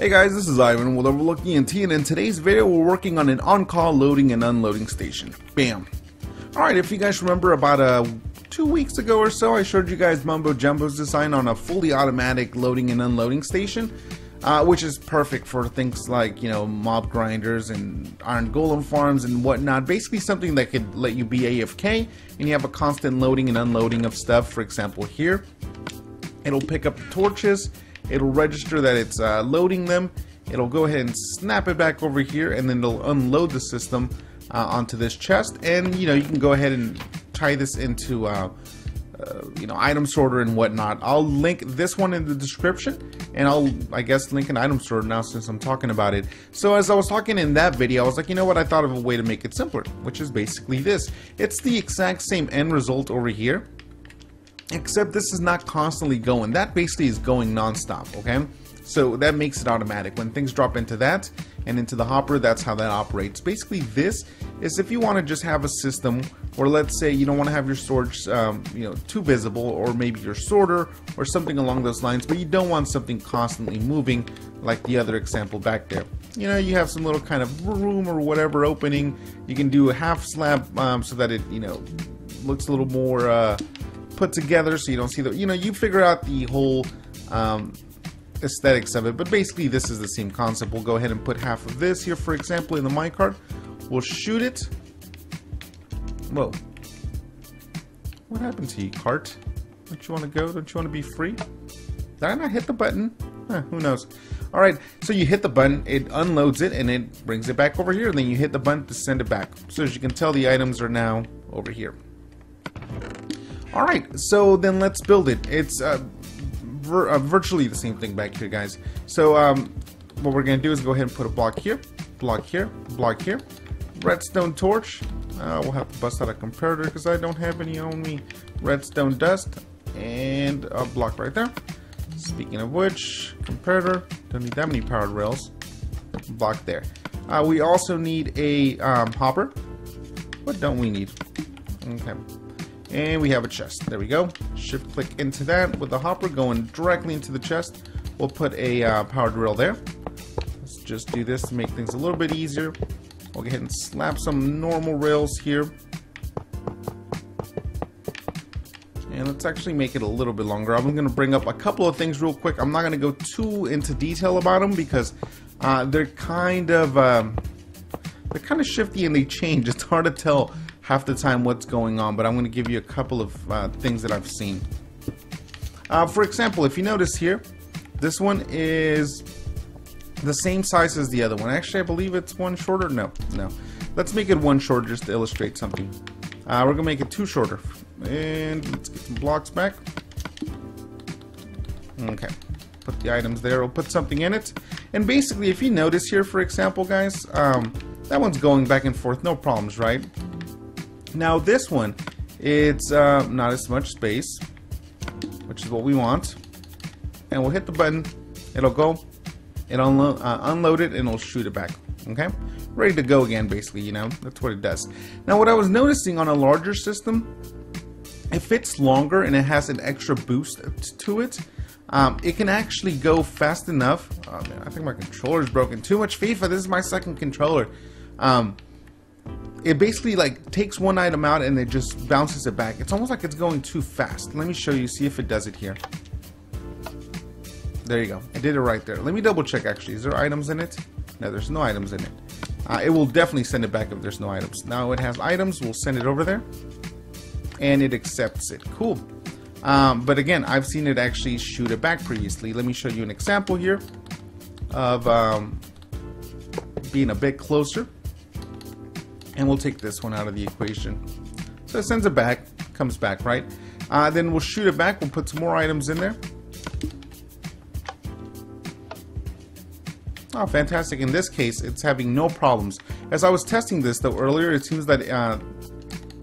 Hey guys, this is Ivan with OverlookeDENT, and in today's video we're working on an on-call loading and unloading station. Bam! Alright, if you guys remember about 2 weeks ago or so, I showed you guys Mumbo Jumbo's design on a fully automatic loading and unloading station, which is perfect for things like, you know, mob grinders and iron golem farms and whatnot. Basically something that could let you be AFK and you have a constant loading and unloading of stuff. For example, here, it'll pick up the torches. It'll register that it's loading them. It'll go ahead and snap it back over here, and then it'll unload the system onto this chest. And you know, you can go ahead and tie this into you know, item sorter and whatnot. I'll link this one in the description, and I guess link an item sorter now since I'm talking about it. So as I was talking in that video, I was like, you know what, I thought of a way to make it simpler, which is basically this. It's the exact same end result over here, except this is not constantly going. That basically is going non-stop, okay? So that makes it automatic. When things drop into that and into the hopper, that's how that operates. Basically, this is if you want to just have a system where, let's say, you don't want to have your storage you know, too visible, or maybe your sorter or something along those lines, but you don't want something constantly moving like the other example back there. You know, you have some little kind of room or whatever opening. You can do a half slab so that it, you know, looks a little more put together, so you don't see the, you know, you figure out the whole aesthetics of it. But basically this is the same concept. We'll go ahead and put half of this here, for example, in the minecart. We'll shoot it. Whoa, what happened to you, cart? Don't you want to go? Don't you want to be free? Did I not hit the button? Who knows. Alright, so you hit the button, it unloads it, and it brings it back over here, and then you hit the button to send it back. So as you can tell, the items are now over here. Alright, so then let's build it. It's virtually the same thing back here, guys. So what we're going to do is go ahead and put a block here, block here, block here. Redstone torch. We'll have to bust out a comparator because I don't have any on me. Redstone dust. And a block right there. Speaking of which, comparator. Don't need that many powered rails. Block there. We also need a hopper. What don't we need? Okay. And we have a chest. There we go. Shift click into that with the hopper going directly into the chest. We'll put a powered rail there. Let's just do this to make things a little bit easier. We'll go ahead and slap some normal rails here. And let's actually make it a little bit longer. I'm going to bring up a couple of things real quick. I'm not going to go too into detail about them because they're kind of shifty and they change. It's hard to tell half the time what's going on, but I'm going to give you a couple of things that I've seen. For example, if you notice here, this one is the same size as the other one. Actually, I believe it's one shorter. No. Let's make it one shorter just to illustrate something. We're going to make it two shorter. And let's get some blocks back. Okay. Put the items there. We'll put something in it. And basically, if you notice here, for example, guys, that one's going back and forth. No problems, right? Now this one, it's not as much space, which is what we want. And we'll hit the button. It'll go. It'll unload it, and it'll shoot it back. Okay? Ready to go again, basically, you know. That's what it does. Now what I was noticing on a larger system, if it's longer and it has an extra boost to it, it can actually go fast enough. Oh man, I think my controller's broken. Too much FIFA. This is my second controller. It basically like takes one item out and it just bounces it back. It's almost like it's going too fast. Let me show you, see if it does it here. There you go. I did it right there. Let me double check actually. Is there items in it? No, there's no items in it. It will definitely send it back if there's no items. Now it has items. We'll send it over there. And it accepts it. Cool. But again, I've seen it actually shoot it back previously. Let me show you an example here of being a bit closer. And we'll take this one out of the equation. So it sends it back, comes back, right? Then we'll shoot it back. We'll put some more items in there. Oh, fantastic. In this case, it's having no problems. As I was testing this, though, earlier, it seems that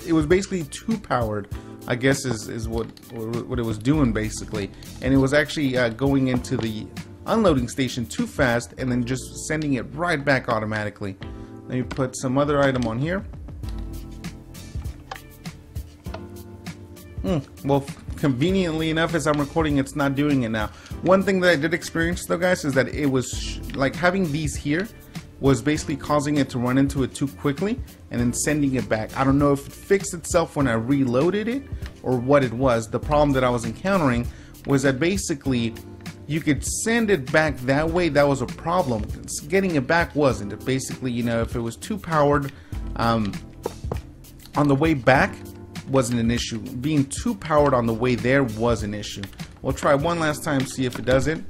it was basically too powered, I guess is what it was doing, basically. And it was actually going into the unloading station too fast and then just sending it right back automatically. Let me put some other item on here. Well, conveniently enough, as I'm recording, it's not doing it now. One thing that I did experience, though, guys, is that it was like having these here was basically causing it to run into it too quickly and then sending it back. I don't know if it fixed itself when I reloaded it or what it was. The problem that I was encountering was that basically you could send it back that way. That was a problem. Getting it back wasn't. It basically, you know, if it was too powered on the way back wasn't an issue. Being too powered on the way there was an issue. We'll try one last time, see if it does it.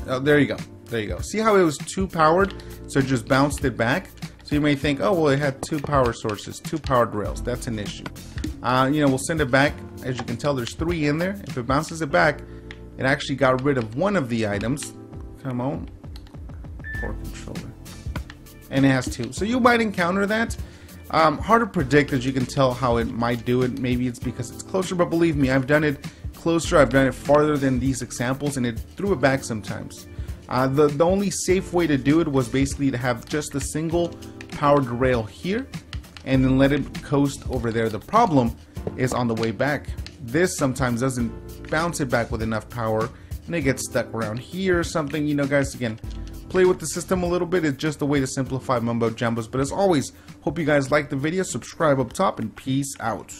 Oh, there you go. There you go. See how it was too powered, so it just bounced it back? So you may think, oh, well, it had two power sources, two powered rails. That's an issue. You know, we'll send it back. As you can tell, there's 3 in there. If it bounces it back, it actually got rid of one of the items. Come on. Poor controller. And it has 2. So you might encounter that. Hard to predict, as you can tell, how it might do it. Maybe it's because it's closer, but believe me, I've done it closer, I've done it farther than these examples, and it threw it back sometimes. The only safe way to do it was basically to have just a single powered rail here and then let it coast over there. The problem is on the way back. This sometimes doesn't bounce it back with enough power and it gets stuck around here or something. You know, guys, again, play with the system a little bit. It's just a way to simplify Mumbo Jumbos. But as always, hope you guys liked the video. Subscribe up top and peace out.